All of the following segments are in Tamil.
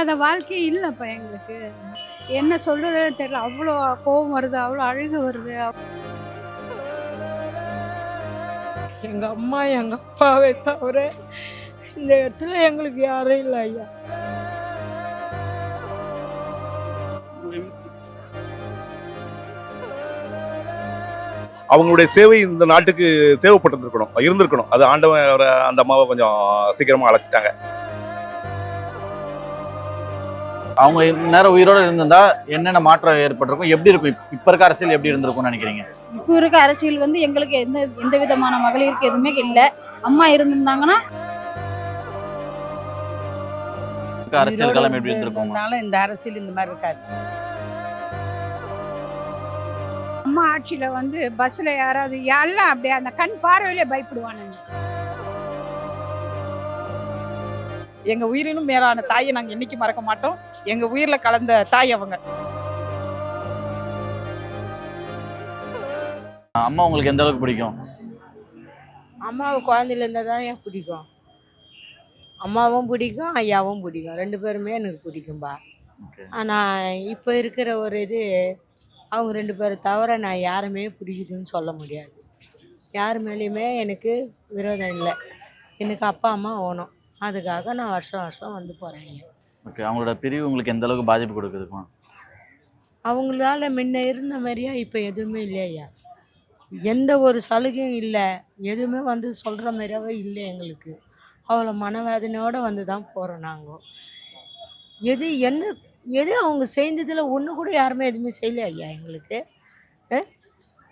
இல்லாத வாழ்க்கையே இல்லைப்பா எங்களுக்கு. என்ன சொல்றதுன்னு தெரியல. அவ்வளோ கோவம் வருது, அவ்வளோ அழுகை வருது. எங்க அம்மா எங்க அப்பாவை தவிர இந்த இடத்துல எங்களுக்கு யாரும் இல்லை ஐயா. அவங்களுடைய சேவை இந்த நாட்டுக்கு இருந்திருக்கணும். அது ஆண்டவன் அந்த அம்மாவை கொஞ்சம் சீக்கிரமா அழைச்சிட்டாங்க. அவங்க நேரம் உயிரோட இருந்திருந்தா என்னென்ன மாற்றம் ஏற்பட்டிருக்கும், எப்படி இருக்கும், இப்ப இருக்க அரசியல் எப்படி இருந்திருக்கும்னு நினைக்கிறீங்க? இப்போ இருக்க அரசியல் எங்களுக்கு எந்த விதமான மகளிருக்கு எதுவுமே இல்லை. அம்மா இருந்திருந்தாங்கன்னா அரசியல் களம் எப்படி இருந்திருக்கும்? இந்த அரசியல் இந்த மாதிரி இருக்காது. அம்மா ஆட்சியில் பஸ்ஸில் யாராவது எல்லாம் அப்படியே அந்த கண் பார்வையிலே பயப்படுவானுங்க. எங்க உயிரினும் மேலான தாயை நாங்க என்னைக்கு மறக்க மாட்டோம். எங்க உயிர்ல கலந்த தாய் அவங்க. அம்மா உங்களுக்கு எந்த அளவுக்கு பிடிக்கும்? அம்மாவை குழந்தையில இருந்தால் தான் எனக்கு பிடிக்கும். அம்மாவும் பிடிக்கும், ஐயாவும் பிடிக்கும். ரெண்டு பேருமே எனக்கு பிடிக்கும்பா. ஆனால் இப்போ இருக்கிற ஒரு இது அவங்க ரெண்டு பேரை தவிர நான் யாருமே பிடிக்குதுன்னு சொல்ல முடியாது. யார் மேலேயுமே எனக்கு விரோதம் இல்லை. எனக்கு அப்பா அம்மா ஓணும். அதுக்காக நான் வருஷம் வருஷம் வந்து போகிறேன் ஐயா. ஓகே, அவங்களோட பிரிவு உங்களுக்கு எந்த அளவுக்கு பாதிப்பு கொடுக்குதுமா? அவங்களால முன்ன இருந்த மாதிரியா இப்போ எதுவுமே இல்லையா ஐயா. எந்த ஒரு சலுகையும் இல்லை, எதுவுமே சொல்கிற மாதிரியாவே இல்லை எங்களுக்கு. அவ்வளோ மனவேதனையோடு தான் போகிறோம் நாங்கள். எது அவங்க செய்ததில் ஒன்று கூட யாருமே எதுவுமே செய்யல ஐயா எங்களுக்கு.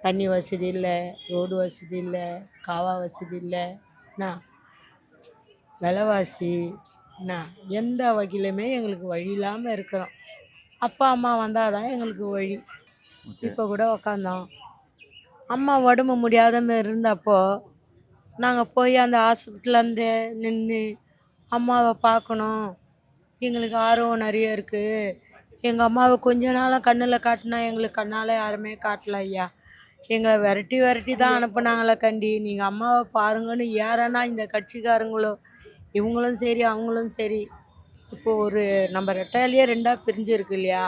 தண்ணி வசதி இல்லை, ரோடு வசதி இல்லை, காவா வசதி இல்லை, விலைவாசி எந்த வகையிலுமே எங்களுக்கு வழி இல்லாமல் இருக்கிறோம். அப்பா அம்மா வந்தால் தான் எங்களுக்கு வழி. இப்போ கூட உக்காந்தோம், அம்மா உடம்பு முடியாத மாதிரி இருந்தப்போ நாங்கள் போய் அந்த ஹாஸ்பிட்டலேருந்து நின்று அம்மாவை பார்க்கணும். எங்களுக்கு ஆர்வம் நிறைய இருக்குது. எங்கள் அம்மாவை கொஞ்ச நாளாக கண்ணில் காட்டினா எங்களுக்கு கண்ணால் யாருமே காட்டல ஐயா. எங்களை விரட்டி தான் அனுப்புனாங்களே கண்டி. நீங்கள் அம்மாவை பாருங்கன்னு யாரன்னா இந்த கட்சிக்காரங்களோ இவங்களும் சரி அவங்களும் சரி. இப்போ ஒரு நம்ம ரெட்டையிலேயே ரெண்டாக பிரிஞ்சிருக்கு இல்லையா,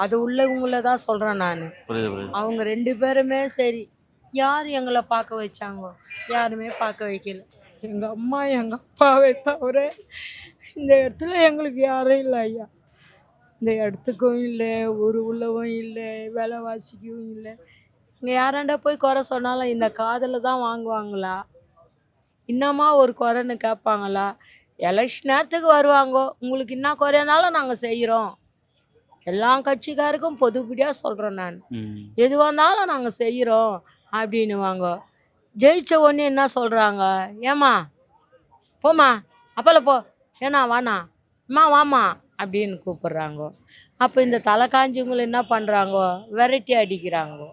அது உள்ளவங்கள தான் சொல்கிறேன் நான். அவங்க ரெண்டு பேருமே சரி, யார் எங்களை பார்க்க வச்சாங்க? யாருமே பார்க்க வைக்கல. எங்கள் அம்மா எங்கள் அப்பாவை தவிர இந்த இடத்துல எங்களுக்கு யாரும் இல்லை ஐயா. இந்த இடத்துக்கும் இல்லை, ஒரு உள்ளவும் இல்லை, விலைவாசிக்கும் இல்லை. இங்கே யாராண்டா போய் குறை சொன்னாலும் இந்த காதில் தான் வாங்குவாங்களா? இன்னமா ஒரு குறைன்னு கேட்பாங்களா? எலெக்ஷன் நேரத்துக்கு வருவாங்கோ, உங்களுக்கு என்ன குறையானாலும் நாங்கள் செய்கிறோம். எல்லா கட்சிக்காருக்கும் பொதுப்படியாக சொல்கிறோம் நான். எது வந்தாலும் நாங்கள் செய்கிறோம் அப்படின்னுவாங்க. ஜெயிச்ச ஒன்று என்ன சொல்கிறாங்க? ஏம்மா போம்மா, அப்பல போ, ஏன்னா வாண்ணா, அம்மா வாம்மா அப்படின்னு கூப்பிட்றாங்கோ. அப்போ இந்த தலை காஞ்சவங்களை என்ன பண்ணுறாங்கோ? விரட்டி அடிக்கிறாங்கோ.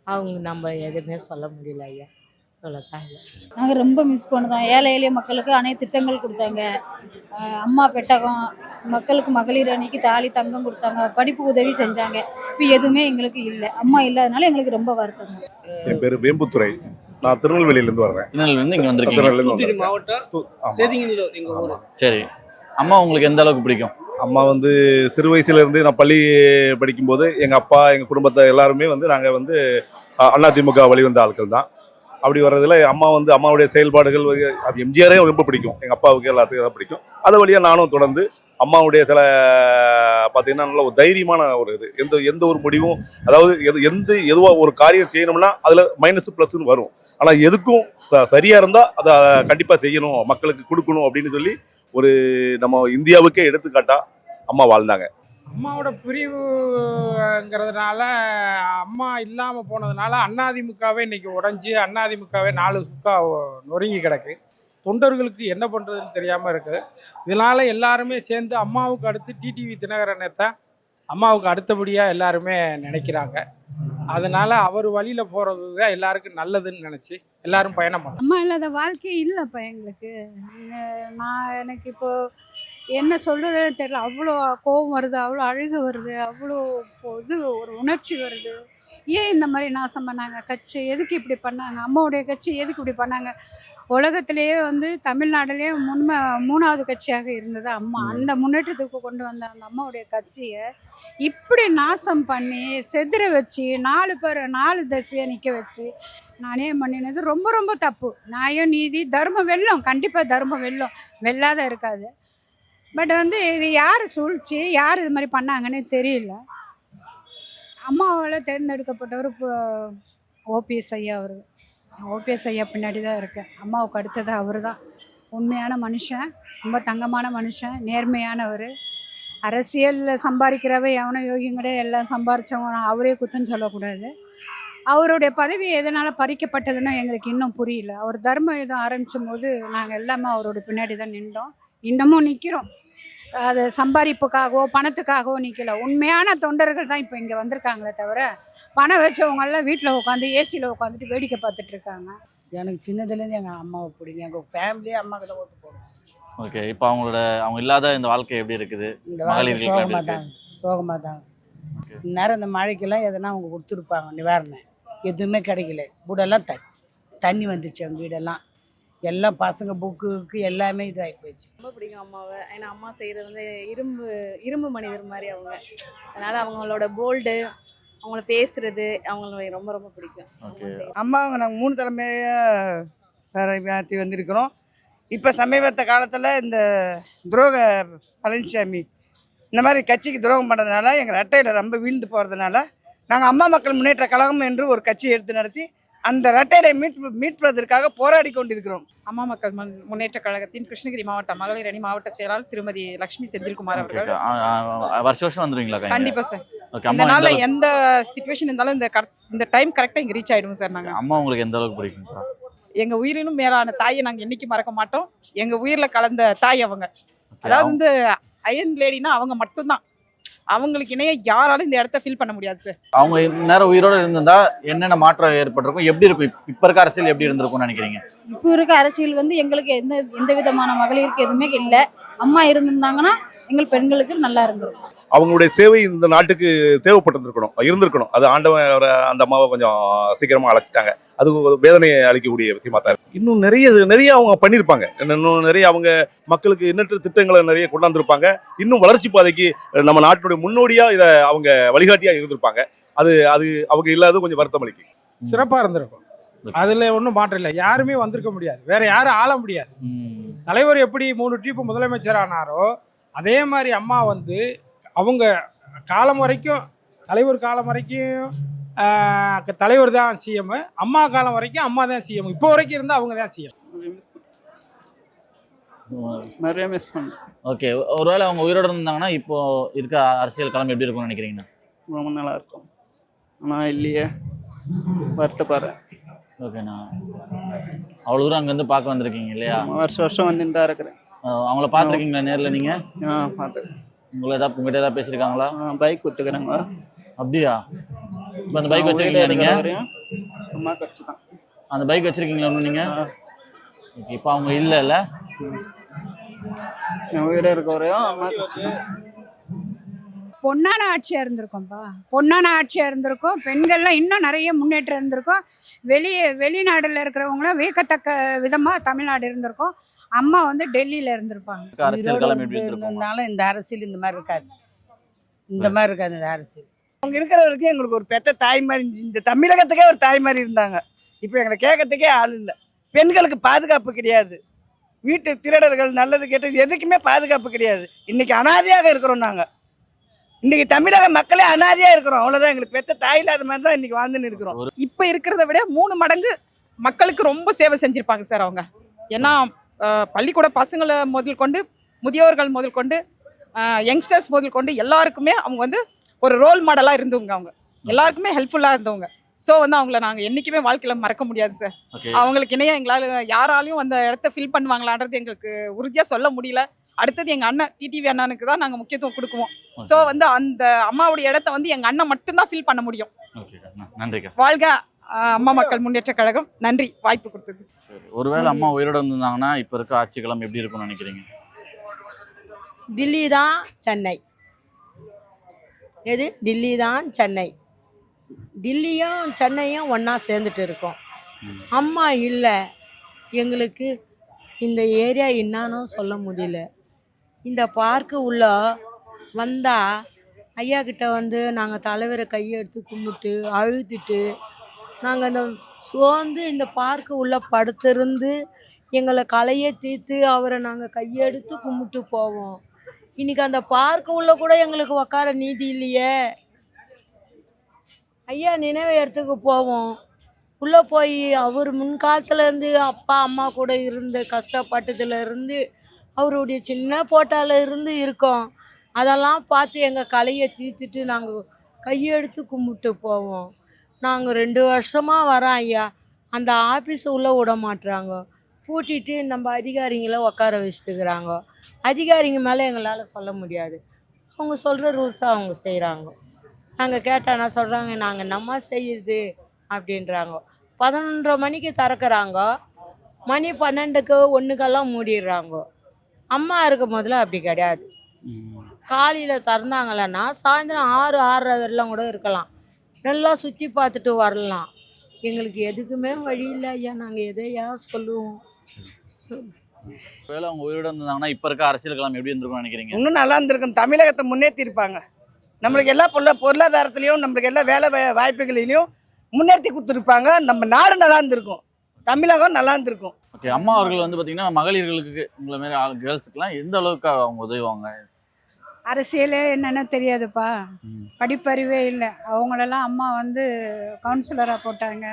அவங்க நம்ம எதுவுமே சொல்ல முடியல ஐயா. சொல்லத்தான் இல்லை. நாங்கள் ரொம்ப மிஸ் பண்ணுறோம். ஏழை எளிய மக்களுக்கு அனைத்து திட்டங்கள் கொடுத்தாங்க. அம்மா பெட்டகம், மக்களுக்கு மகளிர் அணிக்கு தாலி தங்கம் கொடுத்தாங்க, படிப்பு உதவி செஞ்சாங்க. இப்போ எதுவுமே எங்களுக்கு இல்லை. அம்மா இல்லாதனால எங்களுக்கு ரொம்ப வருத்தம். என் பேர் வேம்புத்துறை. நான் திருநெல்வேலியிலேருந்து வர்றேன். திருநெல்வேலியிலேருந்து இங்கே வந்திருக்கீங்க? சரி, அம்மா உங்களுக்கு எந்த அளவுக்கு பிடிக்கும்? அம்மா சிறு வயசுலேருந்து நான் பள்ளி படிக்கும்போது எங்கள் அப்பா எங்கள் குடும்பத்தை எல்லாருமே நாங்கள் அதிமுக வழிவந்த ஆட்கள் தான். அப்படி வர்றதுல அம்மாவுடைய செயல்பாடுகள் எம்ஜிஆரே ரொம்ப பிடிக்கும். எங்கள் அப்பாவுக்கு எல்லாத்துக்கும் தான் பிடிக்கும். அது வழியாக நானும் தொடர்ந்து அம்மாவுடைய சில பார்த்தீங்கன்னா நல்ல ஒரு தைரியமான ஒரு இது. எந்த ஒரு முடிவும், அதாவது எதுவாக ஒரு காரியம் செய்யணும்னா அதில் மைனஸ் ப்ளஸ்ன்னு வரும். ஆனால் எதுக்கும் சரியாக இருந்தால் அதை கண்டிப்பாக செய்யணும், மக்களுக்கு கொடுக்கணும் அப்படின்னு சொல்லி ஒரு நம்ம இந்தியாவுக்கே எடுத்துக்காட்டா அம்மா வாழ்ந்தாங்க. அம்மாவோட பிரிவுங்கிறதுனால, அம்மா இல்லாமல் போனதுனால அதிமுகவே இன்னைக்கு உடஞ்சி அதிமுகவே 4 சுக்கா நொறுங்கி கிடக்கு. தொண்டர்களுக்கு என்ன பண்ணுறதுன்னு தெரியாமல் இருக்குது. இதனால் எல்லாருமே சேர்ந்து அம்மாவுக்கு அடுத்து டிடிவி தினகரனை தான் அம்மாவுக்கு அடுத்தபடியாக எல்லாருமே நினைக்கிறாங்க. அதனால் அவர் வழியில் போகிறது தான் எல்லாருக்கும் நல்லதுன்னு நினச்சி எல்லாரும் பயணம் பண்ணோம். அம்மா இல்லாத வாழ்க்கையே இல்லைப்பா எங்களுக்கு. எனக்கு இப்போது என்ன சொல்கிறதுன்னு தெரியல. அவ்வளோ கோவம் வருது, அவ்வளோ அழுகை வருது, அவ்வளோ இது ஒரு உணர்ச்சி வருது. ஏன் இந்த மாதிரி நாசம் பண்ணாங்க கட்சி, எதுக்கு இப்படி பண்ணாங்க, அம்மாவுடைய கட்சி எதுக்கு இப்படி பண்ணாங்க. உலகத்திலேயே வந்து தமிழ்நாட்டிலேயே 3வது கட்சியாக இருந்தது அம்மா. அந்த முன்னேற்றத்துக்கு கொண்டு வந்த அந்த அம்மாவுடைய கட்சியை இப்படி நாசம் பண்ணி செதுற வச்சு 4 பேர் 4 திசையை நிற்க வச்சு நானே பண்ணினது ரொம்ப ரொம்ப தப்பு. நியாயம் நீதி தர்மம் வெல்லும், கண்டிப்பாக தர்மம் வெல்லும், வெல்லாத இருக்காது. பட் வந்து இது யார் சூழ்ச்சி, யார் இது மாதிரி பண்ணாங்கன்னே தெரியல. அம்மாவால் தேர்ந்தெடுக்கப்பட்டவர் இப்போ ஓபிஎஸ் ஐயா. அவர் ஓபிஎஸ் ஐயா பின்னாடி தான் இருக்கேன். அம்மாவுக்கு அடுத்தது அவர் தான் உண்மையான மனுஷன், ரொம்ப தங்கமான மனுஷன், நேர்மையானவர். அரசியலில் சம்பாதிக்கிறவ எவனோ யோகிங்கடே எல்லாம் சம்பாரித்தவங்க அவரே குத்தம் சொல்லக்கூடாது. அவருடைய பதவி எதனால் பறிக்கப்பட்டதுன்னு எங்களுக்கு இன்னும் புரியல. அவர் தர்மம் எதுவும் ஆரம்பிச்சும் போது நாங்கள் எல்லாமே அவருடைய பின்னாடி தான் நின்றோம், இன்னமும் நிற்கிறோம். அது சம்பாதிப்புக்காகவோ பணத்துக்காகவோ நிற்கல. உண்மையான தொண்டர்கள் தான் இப்போ இங்கே வந்திருக்காங்களே தவிர பணம் வச்சவங்கெல்லாம் வீட்டில் உட்காந்து ஏசியில் உட்காந்துட்டு வேடிக்கை பார்த்துட்டு இருக்காங்க. எனக்கு சின்னதுலேருந்து எங்கள் அம்மாவை பிடிக்கும். எங்கள் ஃபேமிலியே அம்மாவுக்கு தான் ஓட்டு போடும். ஓகே, இப்போ அவங்க இல்லாத இந்த வாழ்க்கை எப்படி இருக்குது? இந்த வாழ்க்கை மகளிர்களுக்கு எப்படி சோகமாக இருக்கு? தாங்க, சோகமாக தாங்க. இந்நேரம் இந்த மழைக்கெல்லாம் எதனா அவங்க கொடுத்துருப்பாங்க நிவாரணம், எதுவுமே கிடைக்கல. வீடெல்லாம் தண்ணி வந்துச்சு, அவங்க வீடெல்லாம் எல்லாம் பசங்க புக்கு எல்லாமே இதாகி போயிடுச்சு. ரொம்ப பிடிக்கும் அம்மாவை. ஏன்னா அம்மா செய்கிறது வந்து இரும்பு மனிதர் மாதிரி அவங்க. அதனால் அவங்களோட போல்டு, அவங்கள பேசுறது அவங்கள ரொம்ப ரொம்ப பிடிக்கும். அம்மாவை நாங்கள் 3 தலைமையாக வேற மாற்றி வந்திருக்கிறோம். இப்போ சமீபத்த காலத்தில் இந்த துரோக பழனிசாமி இந்த மாதிரி கட்சிக்கு துரோகம் பண்ணுறதுனால எங்கள் ரெட்டையில் ரொம்ப வீழ்ந்து போகிறதுனால நாங்கள் அம்மா மக்கள் முன்னேற்ற கழகம் என்று ஒரு கட்சி எடுத்து நடத்தி அந்த ரெட்டையை மீட்பதற்காக போராடி கொண்டிருக்கிறோம். அம்மா மக்கள் முன்னேற்ற கழகத்தின் கிருஷ்ணகிரி மாவட்ட மகளிர் அணி மாவட்ட செயலாளர் திருமதி லட்சுமி செந்தில்குமார் அவர்கள். வருஷம் வந்துருவீங்களா? கண்டிப்பா சார். இந்த நாள்ல எந்த சிச்சுவேஷன் இருந்தாலும் இந்த டைம் கரெக்டா இங்க ரீச் ஆயிடுவோம் சார். நாங்க அம்மா உங்களுக்கு எந்த அளவுக்கு பிடிக்கும்? எங்க உயிரினும் மேலான தாயை நாங்க என்னைக்கு மறக்க மாட்டோம். எங்க உயிர்ல கலந்த தாய் அவங்க. அதாவது வந்து அயன் லேடினா அவங்க மட்டும்தான். அவங்களுக்கு இணைய யாராலும் இந்த இடத்த ஃபீல் பண்ண முடியாது சார். அவங்க நேரம் உயிரோட இருந்திருந்தா என்னென்ன மாற்றம் ஏற்பட்டிருக்கும், எப்படி இருக்கும், இப்ப இருக்க அரசியல் எப்படி இருந்திருக்கும்னு நினைக்கிறீங்க? இப்போ இருக்க அரசியல் வந்து எங்களுக்கு எந்த விதமான மகளிருக்கு எதுவுமே இல்லை. அம்மா இருந்திருந்தாங்கன்னா எங்கள் பெண்களுக்கு நல்லா இருந்திருக்கும். அவங்களுடைய சேவை இந்த நாட்டுக்கு இருந்திருக்கணும். அது ஆண்டவன் அந்த அம்மாவை கொஞ்சம் சீக்கிரமா அழைச்சிட்டாங்க. அது வேதனையை அளிக்கக்கூடிய விஷயமா தான் இருக்கு. இன்னும் நிறைய அவங்க பண்ணியிருப்பாங்க. இன்னும் நிறைய அவங்க மக்களுக்கு எண்ணற்ற திட்டங்களை நிறைய கொண்டாந்துருப்பாங்க. இன்னும் வளர்ச்சி பாதைக்கு நம்ம நாட்டினுடைய முன்னோடியா இதை அவங்க வழிகாட்டியா இருந்திருப்பாங்க. அது அவங்க இல்லாத கொஞ்சம் வருத்தம் அளிக்கும். சிறப்பாக இருந்திருக்கும், அதில் ஒன்றும் மாற்றம் இல்லை. யாருமே வந்திருக்க முடியாது, வேற யாரும் ஆள முடியாது. தலைவர் எப்படி 3 ட்ரிப்பு முதலமைச்சர் ஆனாரோ அதே மாதிரி அம்மா வந்து அவங்க காலம் வரைக்கும், தலைவர் காலம் வரைக்கும் தலைவர் தான் சிஎம், அம்மா காலம் வரைக்கும் அம்மா தான் சிஎம், இப்போ வரைக்கும் இருந்தால் அவங்க தான் சிஎம். நிறைய மிஸ் பண்ணுறேன். ஓகே, ஒருவேளை அவங்க உயிரோட இருந்தாங்கன்னா இப்போ இருக்க அரசியல் களம் எப்படி இருக்கும்னு நினைக்கிறீங்கன்னா? ரொம்ப நல்லா இருக்கும். ஆனால் இல்லையே, வருத்தப்படுறேன். ஓகேண்ணா, அவ்வளோ தூரம் அங்கேருந்து பார்க்க வந்திருக்கீங்க இல்லையா? வருஷம் வந்துட்டு தான் இருக்கிறேன். அவங்கள பார்த்துருக்கீங்களா நேரில் நீங்கள்? பார்த்து. உங்கள்கிட்ட ஏதாவது பேசியிருக்காங்களா? பைக் கொடுத்துக்கிறேங்க. அப்படியா? இப்போ அந்த பைக் வச்சிருக்கீங்களா நீங்கள்? அம்மா கட்சி தான். அந்த பைக் வச்சிருக்கீங்களா ஒன்று நீங்கள்? ஓகே, இப்போ அவங்க இல்லைல்ல? என் உயிரை இருக்க வரையும் அம்மா கட்சி தான். பொன்னான ஆட்சியாக இருந்திருக்கோம்ப்பா, பொன்னான ஆட்சியாக இருந்திருக்கும். பெண்கள்லாம் இன்னும் நிறைய முன்னேற்றம் இருந்திருக்கும். வெளிநாடுல இருக்கிறவங்களாம் வியக்கத்தக்க விதமாக தமிழ்நாடு இருந்திருக்கும். அம்மா வந்து டெல்லியில் இருந்திருப்பாங்க. அரசியல் களம் எப்படி இருந்திருக்கும்? இருந்ததுனால இந்த அரசியல் இந்த மாதிரி இருக்காது. இந்த அரசியல். அவங்க இருக்கிற வரைக்கும் எங்களுக்கு ஒரு பெத்த தாய் மாதிரி இருந்துச்சு. இந்த தமிழகத்துக்கே ஒரு தாய் மாதிரி இருந்தாங்க. இப்போ எங்களை கேட்கறதுக்கே ஆள் இல்லை. பெண்களுக்கு பாதுகாப்பு கிடையாது. வீட்டு திருடர்கள் நல்லது கெட்டது எதுக்குமே பாதுகாப்பு கிடையாது. இன்னைக்கு அனாதையாக இருக்கிறோம். நாங்கள் இன்னைக்கு தமிழக மக்களே அனாதையா இருக்கிறோம். அவ்வளவுதான். எங்களுக்கு பெத்த தாய் இல்லாத மாதிரி தான் இன்னைக்கு வாழ்ந்துன்னு இருக்கிறோம். இப்ப இருக்கிறத விட 3 மடங்கு மக்களுக்கு ரொம்ப சேவை செஞ்சிருப்பாங்க சார் அவங்க. ஏன்னா பள்ளிக்கூட பசங்களை முதல் கொண்டு, முதியோர்கள் முதல் கொண்டு, யங்ஸ்டர்ஸ் முதல் கொண்டு எல்லாருக்குமே அவங்க வந்து ஒரு ரோல் மாடலாக இருந்தவங்க. அவங்க எல்லாருக்குமே ஹெல்ப்ஃபுல்லாக இருந்தவங்க. ஸோ வந்து அவங்கள நாங்கள் என்றைக்குமே வாழ்க்கையில் மறக்க முடியாது சார். அவங்களுக்கு இணையாக எங்களால் யாராலையும் அந்த இடத்த ஃபில் பண்ணுவாங்களான்றது எங்களுக்கு உறுதியாக சொல்ல முடியல. அடுத்தது எங்கள் அண்ணன் டிடிவி அண்ணனுக்கு தான் நாங்கள் முக்கியத்துவம் கொடுக்குவோம். ஸோ வந்து அந்த அம்மாவுடைய இடத்த வந்து எங்கள் அண்ணன் மட்டும்தான் ஃபில் பண்ண முடியும். வாழ்க அம்மா மக்கள் முன்னேற்ற கழகம். நன்றி வாய்ப்பு கொடுத்தது. ஒருவேளை அம்மா உயிரோட இருந்தாங்கன்னா இப்போ இருக்க ஆட்சி களம் எப்படி இருக்கும்னு நினைக்கிறீங்க? டில்லி தான் சென்னை. எது? டில்லி தான் சென்னை. டில்லியும் சென்னையும் ஒன்றா சேர்ந்துட்டு இருக்கோம். அம்மா இல்லை, எங்களுக்கு இந்த ஏரியா என்னான்னு சொல்ல முடியல. இந்த பார்க்கு உள்ள வந்தால் ஐயா கிட்ட வந்து நாங்கள் தலைவரை கையெடுத்து கும்பிட்டு அழுதுட்டு நாங்கள் இந்த சோர்ந்து இந்த பார்க்கு உள்ள படுத்திருந்து எங்களை களையை தீர்த்து அவரை நாங்கள் கையெடுத்து கும்பிட்டு போவோம். இன்னைக்கு அந்த பார்க்கு உள்ள கூட எங்களுக்கு உட்கார நீதி இல்லையே. ஐயா நினைவு இடத்துக்கு போவோம், உள்ளே போய் அவர் முன்காலத்துலேருந்து அப்பா அம்மா கூட இருந்து கஷ்டப்பட்டதுல இருந்து அவருடைய சின்ன போட்டால இருந்து இருக்கோம். அதெல்லாம் பார்த்து எங்கள் கலையை தீர்த்துட்டு நாங்கள் கையெடுத்து கும்பிட்டு போவோம். நாங்கள் 2 வருஷமாக வரோம் ஐயா, அந்த ஆஃபீஸை உள்ளே விட மாட்டுறாங்க, பூட்டிட்டு நம்ம அதிகாரிங்களை உட்கார வச்சுட்டுக்கிறாங்க. அதிகாரிங்க மேலே எங்களால் சொல்ல முடியாது, அவங்க சொல்கிற ரூல்ஸை அவங்க செய்கிறாங்க. நாங்கள் கேட்டால் என்ன சொல்கிறாங்க, நாங்கள் நம்ம செய்யுது அப்படின்றாங்க. 11:30 மணிக்கு திறக்கிறாங்க, மணி 12க்கு 1க்கெல்லாம் மூடிடுறாங்க. அம்மா இருக்கும் போதில் அப்படி கிடையாது. காலையில் திறந்தாங்களன்னா சாயந்தரம் 6, 6:30 வரலாம் கூட இருக்கலாம், நல்லா சுற்றி பார்த்துட்டு வரலாம். எங்களுக்கு எதுக்குமே வழி இல்லை ஐயா, நாங்கள் எதையா சொல்லுவோம். ஒருவேளை அவங்க உயிரோட இருந்தாங்கன்னா இப்ப இருக்க அரசியல் களம் எப்படி இருந்திருக்கும்னு நினைக்கிறீங்க? இன்னும் நல்லா இருந்திருக்கும், தமிழகத்தை முன்னேற்றிருப்பாங்க. நம்மளுக்கு எல்லா பொருளாதாரத்துலேயும் நம்மளுக்கு எல்லா வேலை வாய்ப்புகளிலையும் முன்னேற்றி கொடுத்துருப்பாங்க. நம்ம நாடு நல்லா இருந்திருக்கும், தமிழகம் நல்லா இருந்திருக்கும். ஓகே, அம்மா அவர்கள் வந்து பார்த்தீங்கன்னா மகளிர்களுக்கு உங்களை மாதிரி கேர்ள்ஸுக்குலாம் எந்த அளவுக்கு அவங்க உதவுவாங்க? அரசியலே என்னென்னு தெரியாதுப்பா, படிப்பறிவே இல்லை. அவங்களெல்லாம் அம்மா வந்து கவுன்சிலராக போட்டாங்க,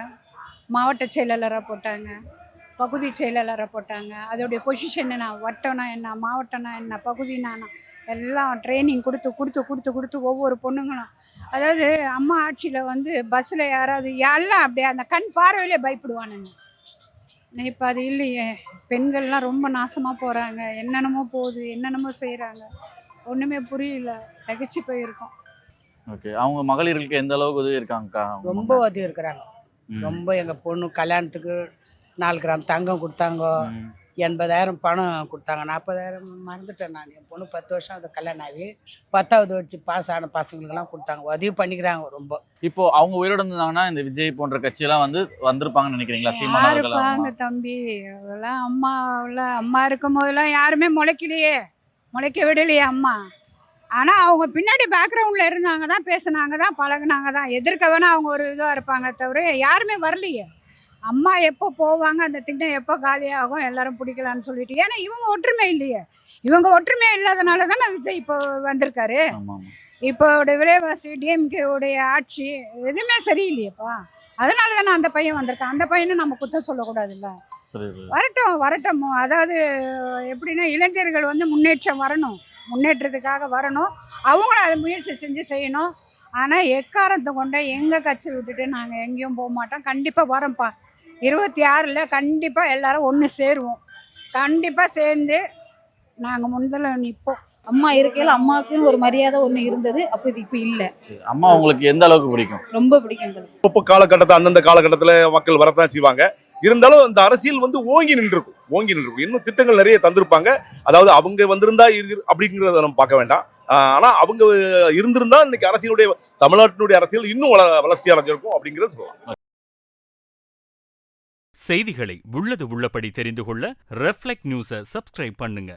மாவட்ட செயலாளராக போட்டாங்க, பகுதி செயலாளராக போட்டாங்க. அதோடைய பொசிஷன் என்ன, வட்டம்னா என்ன, மாவட்டம்னா என்ன, பகுதினா எல்லாம் ட்ரைனிங் கொடுத்து ஒவ்வொரு பொண்ணுங்களும். அதாவது அம்மா ஆட்சியில் வந்து பஸ்ஸில் யாராவது எல்லாம் அப்படியே அந்த கண் பார்வையிலே பயப்படுவானுங்க. இப்போ அது இல்லையே, பெண்கள்லாம் ரொம்ப நாசமாக போகிறாங்க, என்னென்னமோ போகுது, என்னென்னமோ செய்கிறாங்க, ஒன்றுமே புரியல, தகச்சு போயிருக்கோம். ஓகே, அவங்க மகளிர்களுக்கு எந்த அளவுக்கு உதவி இருக்காங்கக்கா? ரொம்ப உதவி இருக்கிறாங்க. ரொம்ப எங்கள் பொண்ணு கல்யாணத்துக்கு 4 கிராம் தங்கம் கொடுத்தாங்க, 80,000 பணம் கொடுத்தாங்க, 40,000 மறந்துட்டேன் நான். என் பொண்ணு 10 வருஷம் அது கல்யாணம் ஆகி 10வது வச்சு பாஸ் ஆன பசங்களுக்கெல்லாம் கொடுத்தாங்க, உதவி பண்ணிக்கிறாங்க ரொம்ப. இப்போ அவங்க உயிரோட இருந்தாங்கன்னா இந்த விஜய் போன்ற கட்சியெல்லாம் வந்திருப்பாங்கன்னு நினைக்கிறீங்களா? யாருப்பாங்க தம்பி, அவெல்லாம் அம்மா இருக்கும் போதெல்லாம் யாருமே முளைக்க விடலையே அம்மா. ஆனால் அவங்க பின்னாடி பேக்ரவுண்டில் இருந்தாங்க தான், பேசுனாங்க தான், பழகுனாங்க தான். எதிர்க்க வேணால் அவங்க ஒரு இதாக இருப்பாங்க தவிர யாருமே வரலையே. அம்மா எப்போ போவாங்க, அந்த திட்டம் எப்போ காலியாகும், எல்லாரும் பிடிக்கலான்னு சொல்லிட்டு. ஏன்னா இவங்க ஒற்றுமை இல்லையே, இவங்க ஒற்றுமை இல்லாதனால தானே விஜய் இப்போ வந்திருக்காரு. இப்போ விலைவாசி, டிஎம்கேவுடைய ஆட்சி எதுவுமே சரியில்லையப்பா, அதனால தானே அந்த பையன் வந்திருக்கான். அந்த பையனை நம்ம குற்றம் சொல்லக்கூடாதுல்ல. வரட்டும். அதாவது எப்படின்னா இளைஞர்கள் வந்து முன்னேற்றத்துக்காக வரணும், அவங்களும் அதை முயற்சி செஞ்சு செய்யணும். ஆனால் எக்காரத்தை கொண்ட எங்கள் கட்சி விட்டுட்டு நாங்கள் எங்கேயும் போக மாட்டோம். கண்டிப்பாக வரோம்ப்பா, 26ல் கண்டிப்பாக எல்லாரும் ஒன்று சேருவோம். கண்டிப்பாக சேர்ந்து நாங்கள் முதல்ல நிற்போம். அம்மா இருக்கையில் அம்மாவுக்குன்னு ஒரு மரியாதை ஒன்று இருந்தது, அப்போ இது இப்போ இல்லை. அம்மா உங்களுக்கு எந்த அளவுக்கு பிடிக்கும்? ரொம்ப பிடிக்கும். இப்போ காலகட்டத்தை அந்தந்த காலகட்டத்தில் மக்கள் வரத்தான் செய்வாங்க. இருந்தாலும் இந்த அரசியல் வந்து ஓங்கி நின்றுருக்கும். இன்னும் திட்டங்கள் நிறைய தந்திருப்பாங்க. அதாவது அவங்க வந்திருந்தா அப்படிங்கிறத நம்ம பார்க்க வேண்டாம். ஆனால் அவங்க இருந்திருந்தா இன்னைக்கு அரசியலுடைய, தமிழ்நாட்டினுடைய அரசியல் இன்னும் வளர்ச்சி அடைஞ்சிருக்கும் அப்படிங்கிறத சொல்லலாம். செய்திகளை உள்ளது உள்ளபடி தெரிந்து கொள்ள ரெஃப்ளெக்ட் நியூஸை சப்ஸ்கிரைப் பண்ணுங்க.